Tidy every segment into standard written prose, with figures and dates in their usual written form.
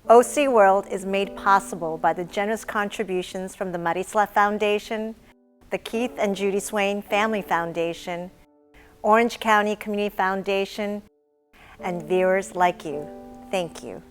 OC World is made possible by the generous contributions from the Marisla Foundation, the Keith and Judy Swain Family Foundation, Orange County Community Foundation, and viewers like you. Thank you.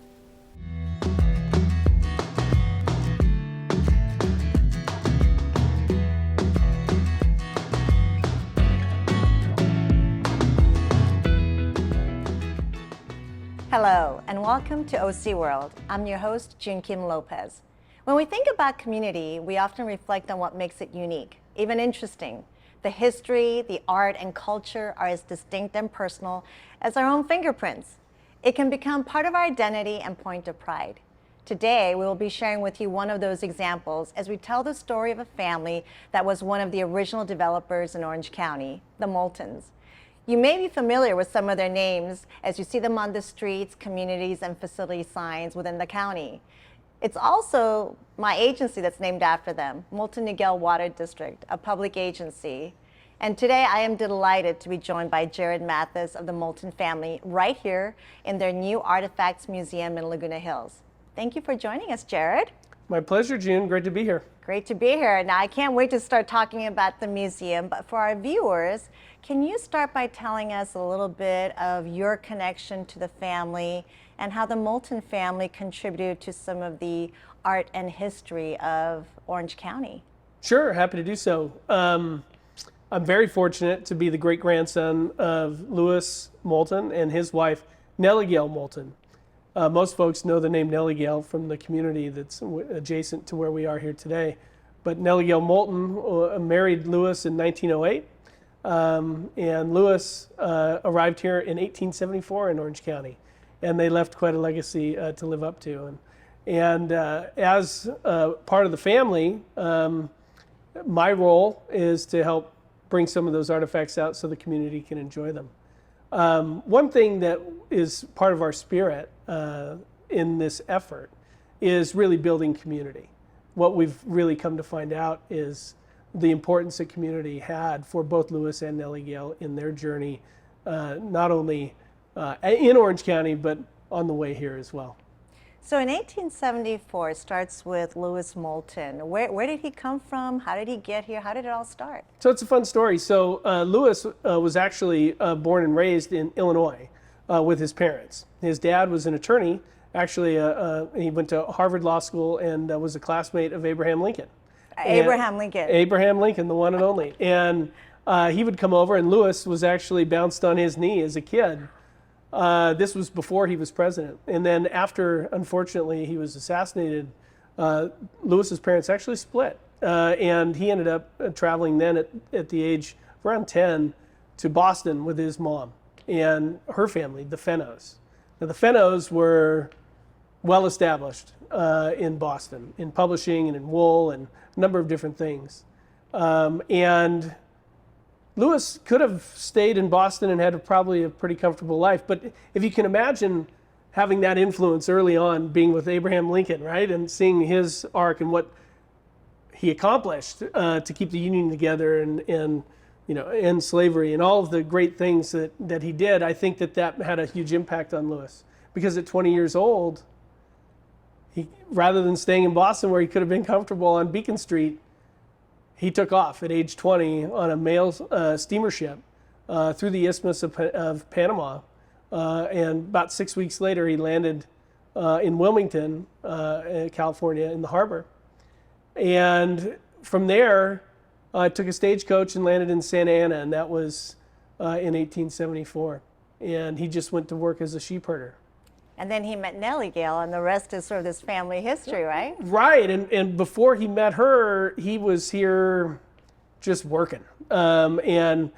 Hello, and welcome to OC World. I'm your host, June Kim Lopez. When we think about community, we often reflect on what makes it unique, even interesting. The history, the art, and culture are as distinct and personal as our own fingerprints. It can become part of our identity and point of pride. Today, we will be sharing with you one of those examples as we tell the story of a family that was one of the original developers in Orange County, the Moultons. You may be familiar with some of their names as you see them on the streets, communities, and facility signs within the county. It's also my agency that's named after them, Moulton Water District, a public agency. And today I am delighted to be joined by Jared Mathis of the Moulton family right here in their new Artifacts Museum in Laguna Hills. Thank you for joining us, Jared. My pleasure, June. Great to be here. Great to be here. Now, I can't wait to start talking about the museum, but for our viewers, can you start by telling us a little bit of your connection to the family and how the Moulton family contributed to some of the art and history of Orange County? Sure, happy to do so. I'm very fortunate to be the great-grandson of Louis Moulton and his wife, Nellie Gale Moulton. Most folks know the name Nellie Gale from the community that's adjacent to where we are here today. But Nellie Gale Moulton married Louis in 1908, and Louis arrived here in 1874 in Orange County, and they left quite a legacy to live up to. And as part of the family, my role is to help bring some of those artifacts out so the community can enjoy them. One thing that is part of our spirit in this effort is really building community. What we've really come to find out is the importance that community had for both Louis and Nellie Gale in their journey, not only in Orange County, but on the way here as well. So in 1874, it starts with Louis Moulton. Where did he come from? How did he get here? How did it all start? So it's a fun story. So Louis was actually born and raised in Illinois with his parents. His dad was an attorney. Actually, he went to Harvard Law School and was a classmate of Abraham Lincoln. Abraham Lincoln. Abraham Lincoln, the one and only. And he would come over, and Louis was actually bounced on his knee as a kid. This was before he was president. And then after, unfortunately, he was assassinated, Louis's parents actually split. And he ended up traveling then at the age of around 10 to Boston with his mom and her family, the Fennos. Now, the Fennos were well established in Boston, in publishing and in wool and a number of different things. And Louis could have stayed in Boston and had probably a pretty comfortable life. But if you can imagine having that influence early on, being with Abraham Lincoln, right, and seeing his arc and what he accomplished to keep the Union together and end slavery and all of the great things that he did, I think that had a huge impact on Louis. Because at 20 years old, he, rather than staying in Boston where he could have been comfortable on Beacon Street, he took off at age 20 on a mail steamer ship through the Isthmus of Panama. And about 6 weeks later, he landed in Wilmington, California, in the harbor. And from there, took a stagecoach and landed in Santa Ana, and that was in 1874. And he just went to work as a sheep herder. And then he met Nellie Gale, and the rest is sort of this family history, right? Right, and before he met her, he was here just working. And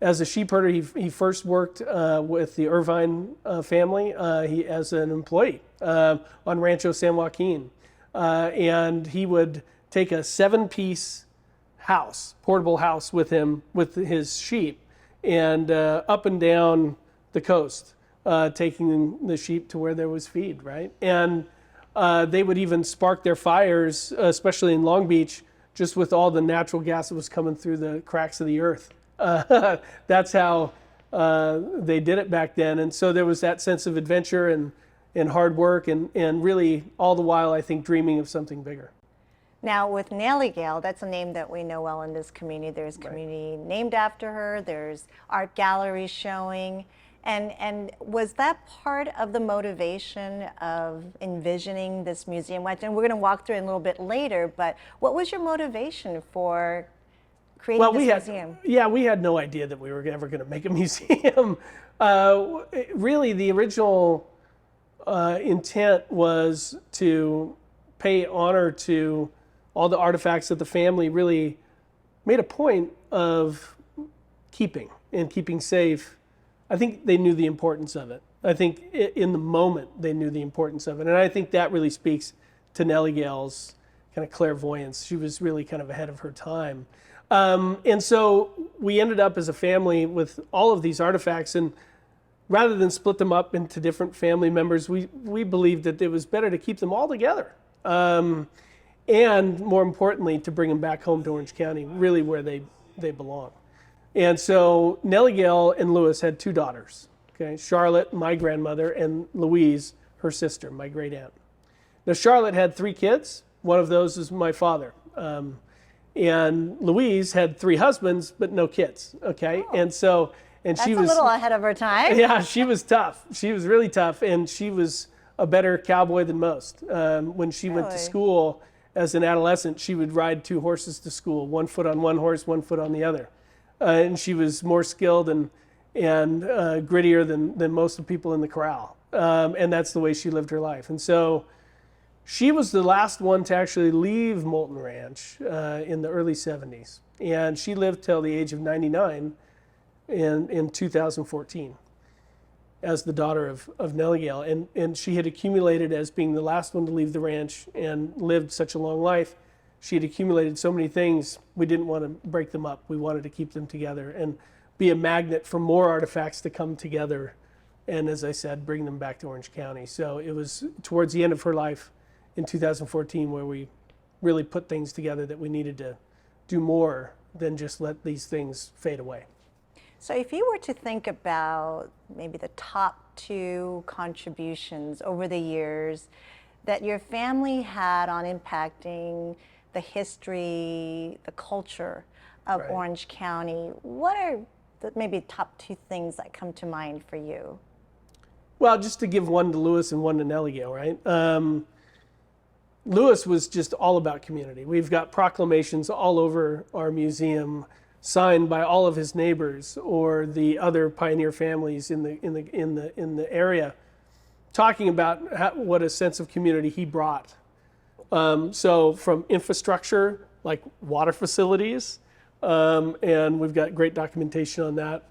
as a sheep herder, he first worked with the Irvine family as an employee on Rancho San Joaquin. And he would take a 7-piece house, portable house with him, with his sheep, and up and down the coast. Taking the sheep to where there was feed, right? And they would even spark their fires, especially in Long Beach, just with all the natural gas that was coming through the cracks of the earth. That's how they did it back then. And so there was that sense of adventure and and hard work, and really all the while, I think, dreaming of something bigger. Now, with Nellie Gale, that's a name that we know well in this community. There's community named after her. There's art galleries showing. And was that part of the motivation of envisioning this museum? And we're going to walk through it a little bit later, but what was your motivation for creating this museum? Yeah, we had no idea that we were ever going to make a museum. Really, the original intent was to pay honor to all the artifacts that the family really made a point of keeping and keeping safe. I think they knew the importance of it. I think in the moment they knew the importance of it. And I think that really speaks to Nellie Gale's kind of clairvoyance. She was really kind of ahead of her time. And so we ended up as a family with all of these artifacts, and rather than split them up into different family members, we believed that it was better to keep them all together. And more importantly, to bring them back home to Orange County, really where they belong. And so Nellie Gale and Lewis had two daughters, okay? Charlotte, my grandmother, and Louise, her sister, my great aunt. Now Charlotte had 3 kids. One of those is my father. And Louise had 3 husbands, but no kids, okay? Oh. And so, and That's she was a little ahead of her time. Yeah, she was tough. She was really tough, and she was a better cowboy than most. When she went to school as an adolescent, she would ride 2 horses to school, 1 foot on one horse, 1 foot on the other. And she was more skilled and grittier than most of the people in the corral. And that's the way she lived her life. And so she was the last one to actually leave Moulton Ranch in the early 70s. And she lived till the age of 99 in 2014 as the daughter of Nellie Gale. And she had accumulated, as being the last one to leave the ranch and lived such a long life, she had accumulated so many things, we didn't want to break them up. We wanted to keep them together and be a magnet for more artifacts to come together. And as I said, bring them back to Orange County. So it was towards the end of her life in 2014 where we really put things together that we needed to do more than just let these things fade away. So if you were to think about maybe the top 2 contributions over the years that your family had on impacting the history, the culture of Orange County, what are the maybe top 2 things that come to mind for you? Well, just to give one to Lewis and one to Nellie Gale, right? Lewis was just all about community. We've got proclamations all over our museum signed by all of his neighbors or the other pioneer families in the area, talking about what a sense of community he brought. So from infrastructure, like water facilities, and we've got great documentation on that,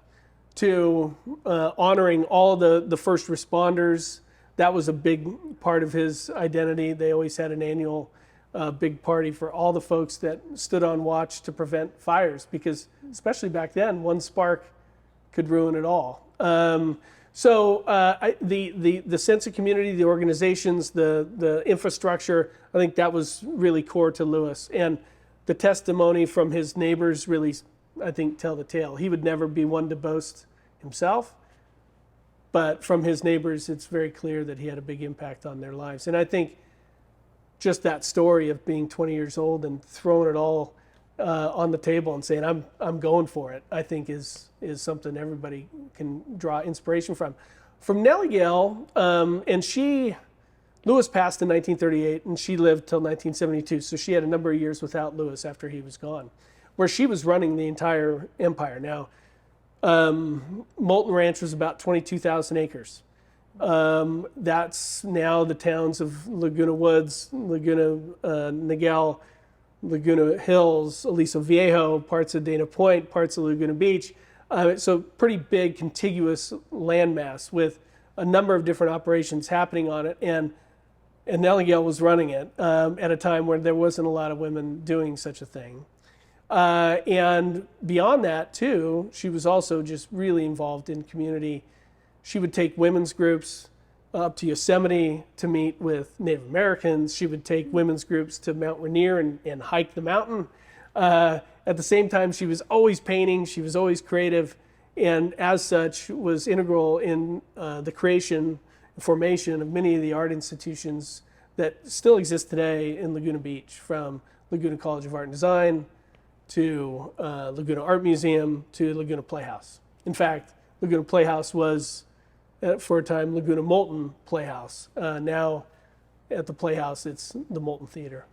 to honoring all the first responders. That was a big part of his identity. They always had an annual big party for all the folks that stood on watch to prevent fires, because especially back then, one spark could ruin it all. So the sense of community, the organizations, the infrastructure, I think that was really core to Lewis. And the testimony from his neighbors really, I think, tell the tale. He would never be one to boast himself, but from his neighbors, it's very clear that he had a big impact on their lives. And I think just that story of being 20 years old and throwing it all on the table and saying, I'm going for it, I think is something everybody can draw inspiration from. From Nellie Gale, and Lewis passed in 1938 and she lived till 1972. So she had a number of years without Lewis after he was gone, where she was running the entire empire. Now, Moulton Ranch was about 22,000 acres. That's now the towns of Laguna Woods, Laguna Niguel, Laguna Hills, Aliso Viejo, parts of Dana Point, parts of Laguna Beach. So pretty big contiguous landmass with a number of different operations happening on it. And Nellie Gale was running it at a time where there wasn't a lot of women doing such a thing. And beyond that, too, she was also just really involved in community. She would take women's groups up to Yosemite to meet with Native Americans. She would take women's groups to Mount Rainier and hike the mountain. At the same time, she was always painting. She was always creative, and as such was integral in the creation formation of many of the art institutions that still exist today in Laguna Beach, from Laguna College of Art and Design to Laguna Art Museum to Laguna Playhouse. In fact, Laguna Playhouse was, for a time, Laguna Moulton Playhouse. Now, at the Playhouse, it's the Moulton Theater.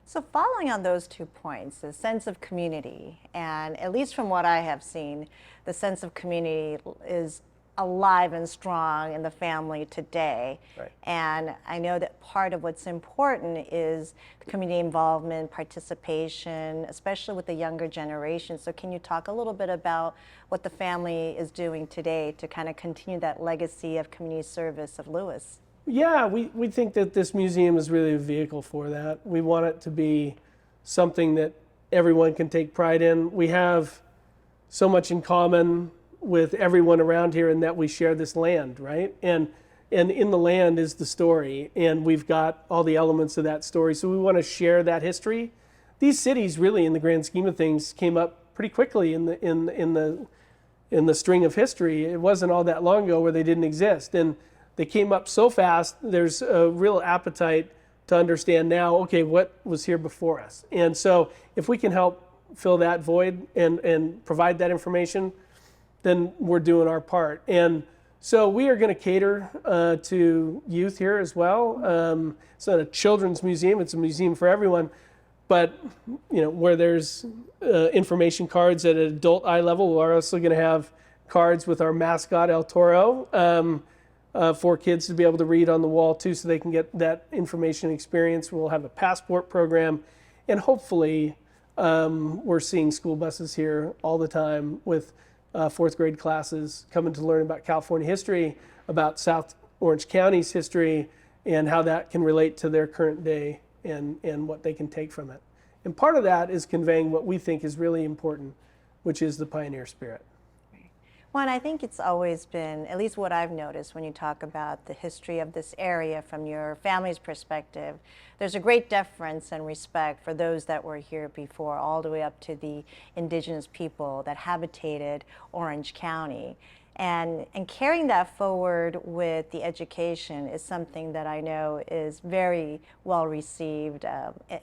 So following on those 2 points, the sense of community, and at least from what I have seen, the sense of community is alive and strong in the family today. Right. And I know that part of what's important is the community involvement, participation, especially with the younger generation. So can you talk a little bit about what the family is doing today to kind of continue that legacy of community service of Lewis? Yeah, we think that this museum is really a vehicle for that. We want it to be something that everyone can take pride in. We have so much in common with everyone around here in that we share this land, right? And in the land is the story, and we've got all the elements of that story. So we want to share that history. These cities, really, in the grand scheme of things, came up pretty quickly in the string of history. It wasn't all that long ago where they didn't exist, and they came up so fast. There's a real appetite to understand now, okay, what was here before us? And so if we can help fill that void and provide that information, then we're doing our part. And so we are going to cater to youth here as well. It's not a children's museum, it's a museum for everyone. But where there's information cards at an adult eye level, we're also going to have cards with our mascot, El Toro, for kids to be able to read on the wall too, so they can get that information experience. We'll have a passport program, and hopefully we're seeing school buses here all the time with fourth grade classes coming to learn about California history, about South Orange County's history, and how that can relate to their current day and what they can take from it. And part of that is conveying what we think is really important, which is the pioneer spirit. Well, and I think it's always been, at least what I've noticed when you talk about the history of this area from your family's perspective, there's a great deference and respect for those that were here before, all the way up to the indigenous people that habitated Orange County. And carrying that forward with the education is something that I know is very well received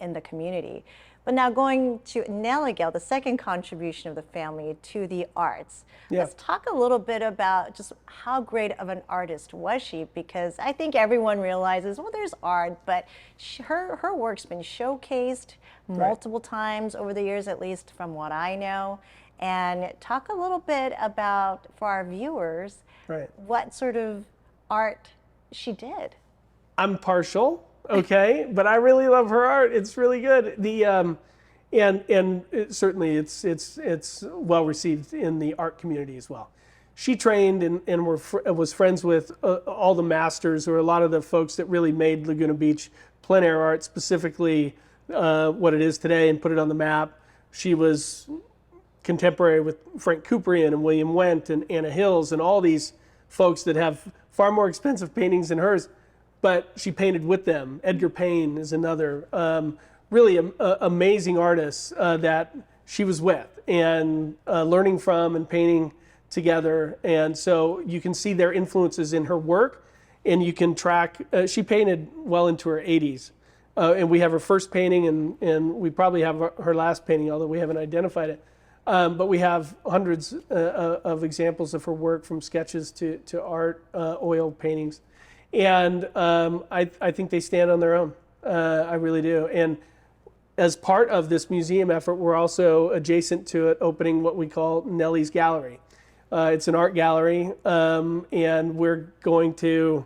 in the community. But now going to Nelligel, the second contribution of the family to the arts. Yeah. Let's talk a little bit about just how great of an artist was she, because I think everyone realizes, well, there's art, but her work's been showcased multiple times over the years, at least from what I know. And talk a little bit about, for our viewers, what sort of art she did. I'm partial. Okay, but I really love her art. It's really good. Certainly it's well received in the art community as well. She trained and was friends with all the masters, or a lot of the folks that really made Laguna Beach plein air art, specifically what it is today, and put it on the map. She was contemporary with Frank Couperin and William Wendt and Anna Hills and all these folks that have far more expensive paintings than hers. But she painted with them. Edgar Payne is another really amazing artist that she was with and learning from and painting together. And so you can see their influences in her work, and you can track. She painted well into her 80s. And we have her first painting, and we probably have her last painting, although we haven't identified it. But we have hundreds of examples of her work, from sketches to art, oil paintings. And I think they stand on their own. I really do. And as part of this museum effort, we're also adjacent to it opening what we call Nellie's Gallery. It's an art gallery, and we're going to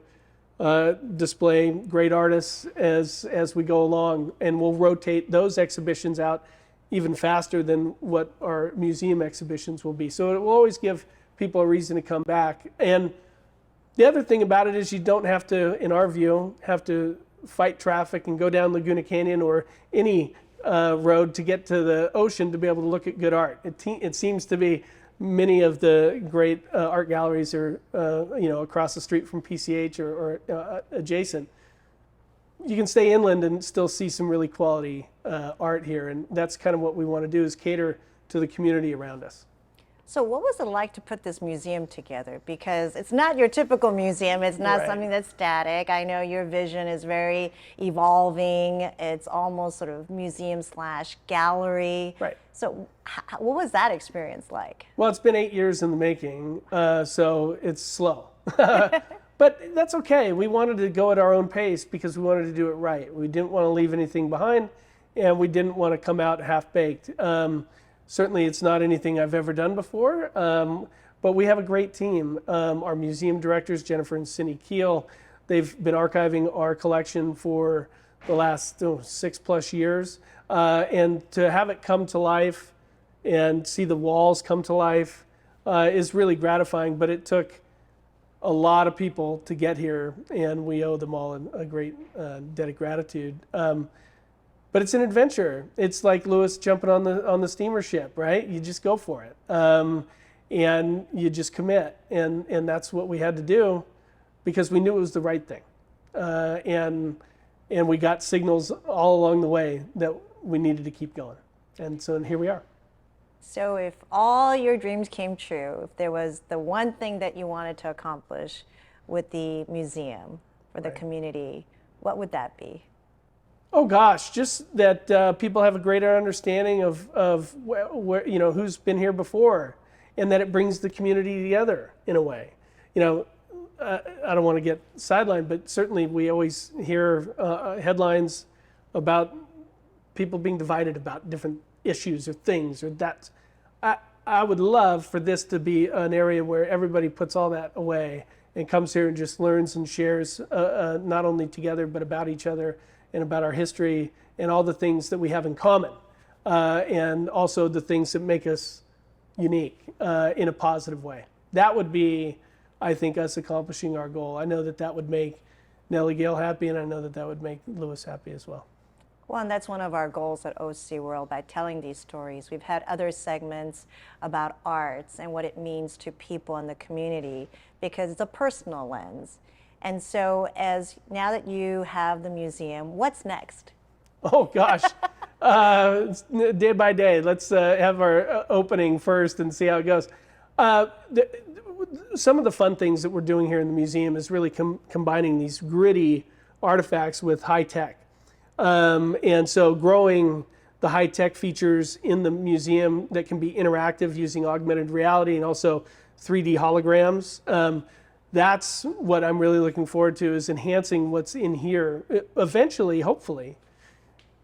display great artists as we go along. And we'll rotate those exhibitions out even faster than what our museum exhibitions will be. So it will always give people a reason to come back. And the other thing about it is you don't have to, in our view, have to fight traffic and go down Laguna Canyon or any road to get to the ocean to be able to look at good art. It seems to be many of the great art galleries are across the street from PCH or adjacent. You can stay inland and still see some really quality art here, and that's kind of what we want to do, is cater to the community around us. So what was it like to put this museum together? Because it's not your typical museum. It's not Right. something that's static. I know your vision is very evolving. It's almost sort of museum slash gallery. Right. So what was that experience like? Well, it's been 8 years in the making, so it's slow. But that's okay. We wanted to go at our own pace because we wanted to do it right. We didn't want to leave anything behind, and we didn't want to come out half-baked. Certainly, it's not anything I've ever done before, but we have a great team. Our museum directors, Jennifer and Cindy Keel, they've been archiving our collection for the last 6+ years. And to have it come to life and see the walls come to life is really gratifying, but it took a lot of people to get here, and we owe them all a great debt of gratitude. But it's an adventure. It's like Lewis jumping on the steamer ship, right? You just go for it, and you just commit, and that's what we had to do, because we knew it was the right thing, and we got signals all along the way that we needed to keep going, and so here we are. So if all your dreams came true, if there was the one thing that you wanted to accomplish with the museum for the community, what would that be? Oh gosh, just that people have a greater understanding of where who's been here before, and that it brings the community together in a way. I don't want to get sidelined, but certainly we always hear headlines about people being divided about different issues or things or that. I would love for this to be an area where everybody puts all that away and comes here and just learns and shares not only together but about each other and about our history and all the things that we have in common, and also the things that make us unique in a positive way. That would be, I think, us accomplishing our goal. I know that would make Nellie Gale happy, and I know that would make Lewis happy as well. Well, and that's one of our goals at OC World by telling these stories. We've had other segments about arts and what it means to people in the community because it's a personal lens. And so now that you have the museum, what's next? Oh gosh, day by day. Let's have our opening first and see how it goes. Some of the fun things that we're doing here in the museum is really combining these gritty artifacts with high tech. And so growing the high tech features in the museum that can be interactive using augmented reality and also 3D holograms. That's what I'm really looking forward to, is enhancing what's in here. Eventually, hopefully,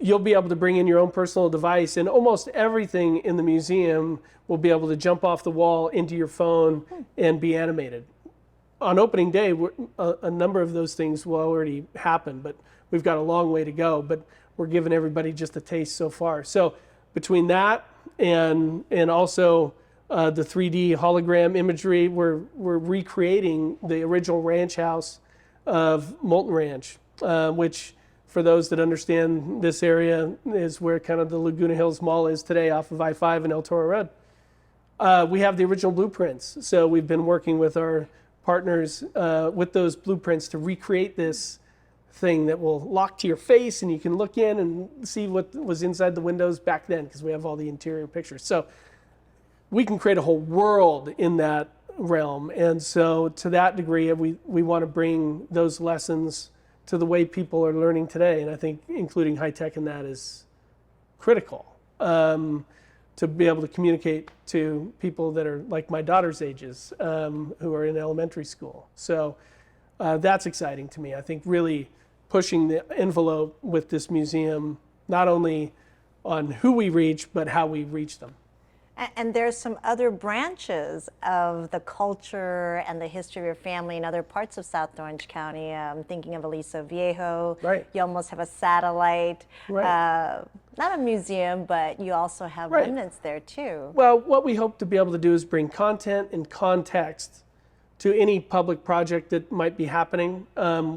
you'll be able to bring in your own personal device, and almost everything in the museum will be able to jump off the wall into your phone and be animated. On opening day, a number of those things will already happen, but we've got a long way to go, but we're giving everybody just a taste so far. So between that and also the 3D hologram imagery, we're recreating the original ranch house of Moulton Ranch, which, for those that understand this area, is where kind of the Laguna Hills Mall is today off of I-5 and El Toro Road. We have the original blueprints, so we've been working with our partners with those blueprints to recreate this thing that will lock to your face and you can look in and see what was inside the windows back then, because we have all the interior pictures. So we can create a whole world in that realm. And so to that degree, we want to bring those lessons to the way people are learning today. And I think including high tech in that is critical, to be able to communicate to people that are like my daughter's ages, who are in elementary school. So that's exciting to me. I think really pushing the envelope with this museum, not only on who we reach, but how we reach them. And there's some other branches of the culture and the history of your family in other parts of South Orange County. I'm thinking of Aliso Viejo. Right. You almost have a satellite, Right. not a museum, but you also have Right. remnants there too. Well, what we hope to be able to do is bring content and context to any public project that might be happening.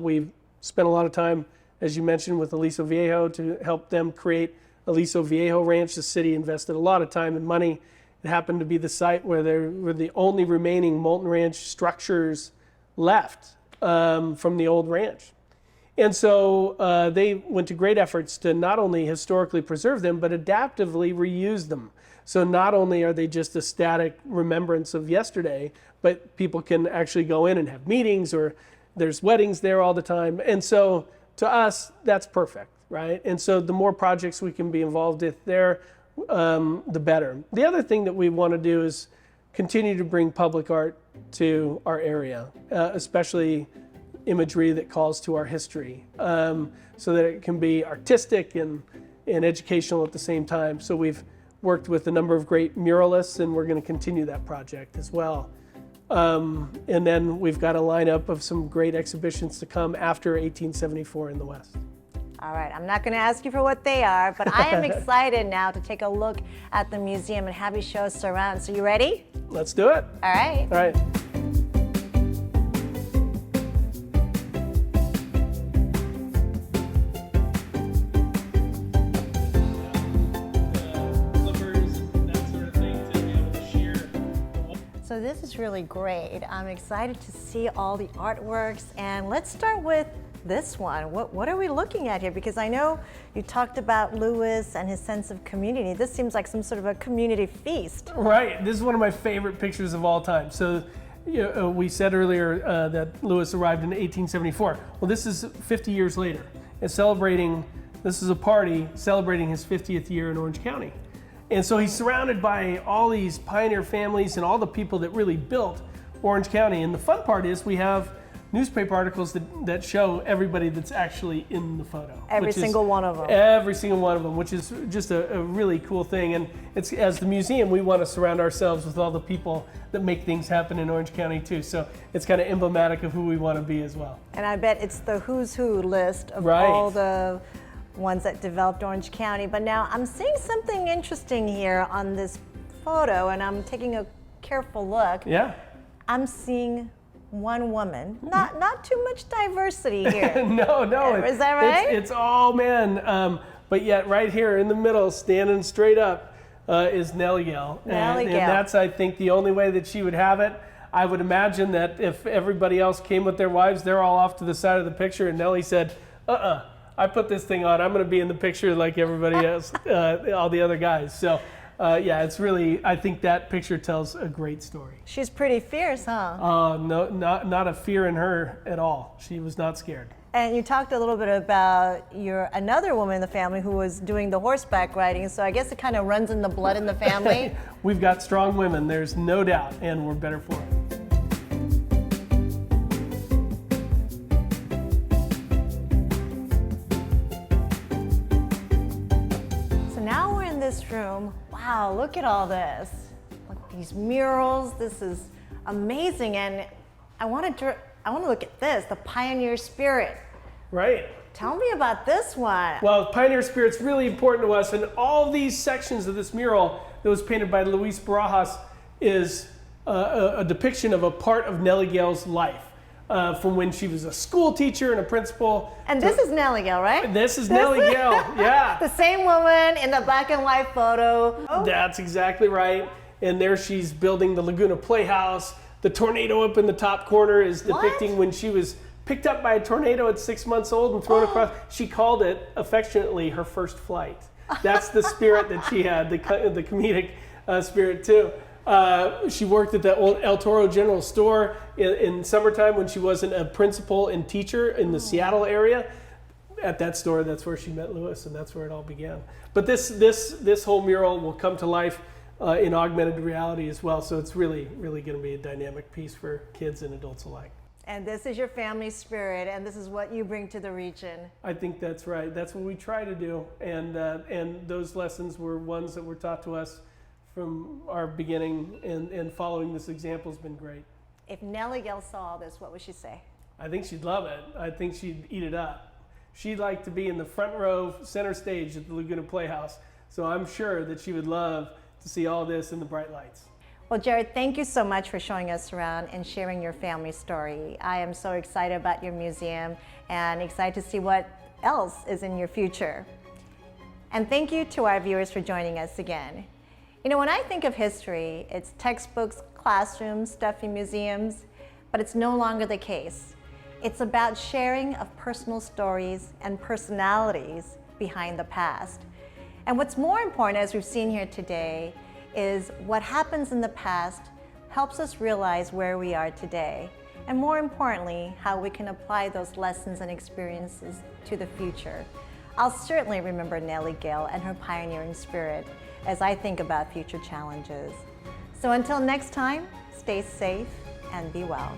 We've spent a lot of time, as you mentioned, with Aliso Viejo to help them create Aliso Viejo Ranch. The city invested a lot of time and money. It happened to be the site where there were the only remaining Moulton Ranch structures left from the old ranch. And so they went to great efforts to not only historically preserve them, but adaptively reuse them. So not only are they just a static remembrance of yesterday, but people can actually go in and have meetings, or there's weddings there all the time. And so to us, that's perfect, right? And so the more projects we can be involved with there, the better. The other thing that we want to do is continue to bring public art to our area, especially imagery that calls to our history, so that it can be artistic and educational at the same time. So we've worked with a number of great muralists, and we're going to continue that project as well. And then we've got a lineup of some great exhibitions to come after 1874 in the West. All right, I'm not going to ask you for what they are, but I am excited now to take a look at the museum and have you show us around. So you ready? Let's do it. All right. All right. So this is really great. I'm excited to see all the artworks, and let's start with this one. What are we looking at here? Because I know you talked about Lewis and his sense of community. This seems like some sort of a community feast. Right. This is one of my favorite pictures of all time. So we said earlier that Lewis arrived in 1874. Well, this is 50 years later. It's celebrating, this is a party celebrating his 50th year in Orange County. And so he's surrounded by all these pioneer families and all the people that really built Orange County. And the fun part is we have newspaper articles that show everybody that's actually in the photo. Every single one of them. Every single one of them, which is just a really cool thing. And it's, as the museum, we want to surround ourselves with all the people that make things happen in Orange County too. So it's kind of emblematic of who we want to be as well. And I bet it's the who's who list of Right. all the ones that developed Orange County. But now I'm seeing something interesting here on this photo, and I'm taking a careful look. Yeah. I'm seeing one woman. Not too much diversity here. No. Is that right? It's all men. But yet right here in the middle, standing straight up, is Nellie Gale. And that's, I think, the only way that she would have it. I would imagine that if everybody else came with their wives, they're all off to the side of the picture, and Nellie said, I put this thing on. I'm going to be in the picture like everybody else, all the other guys. So, yeah, it's really, I think that picture tells a great story. She's pretty fierce, huh? No, not a fear in her at all. She was not scared. And you talked a little bit about another woman in the family who was doing the horseback riding, so I guess it kind of runs in the blood in the family. We've got strong women, there's no doubt, and we're better for it. This room. Wow, look at all this. Look at these murals. This is amazing. And I want to look at this, the pioneer spirit. Right. Tell me about this one. Well, pioneer spirit's really important to us, and all these sections of this mural that was painted by Luis Barajas is a depiction of a part of Nellie Gale's life. From when she was a school teacher and a principal. And this is Nellie Gale, right? This is Nellie Gale, yeah. The same woman in the black and white photo. Oh. That's exactly right. And there she's building the Laguna Playhouse. The tornado up in the top corner is depicting when she was picked up by a tornado at 6 months old and thrown across. She called it affectionately her first flight. That's the spirit that she had, the comedic spirit too. She worked at the old El Toro General Store in summertime when she wasn't a principal and teacher in the Seattle area. At that store, that's where she met Lewis, and that's where it all began. But this whole mural will come to life in augmented reality as well. So it's really going to be a dynamic piece for kids and adults alike. And this is your family spirit, and this is what you bring to the region. I think that's right. That's what we try to do, and those lessons were ones that were taught to us from our beginning, and following this example has been great. If Nellie Gale saw all this, what would she say? I think she'd love it. I think she'd eat it up. She'd like to be in the front row, center stage at the Laguna Playhouse. So I'm sure that she would love to see all this in the bright lights. Well, Jared, thank you so much for showing us around and sharing your family story. I am so excited about your museum and excited to see what else is in your future. And thank you to our viewers for joining us again. You know, when I think of history, it's textbooks, classrooms, stuffy museums, but it's no longer the case. It's about sharing of personal stories and personalities behind the past. And what's more important, as we've seen here today, is what happens in the past helps us realize where we are today, and more importantly, how we can apply those lessons and experiences to the future. I'll certainly remember Nellie Gale and her pioneering spirit as I think about future challenges. So until next time, stay safe and be well.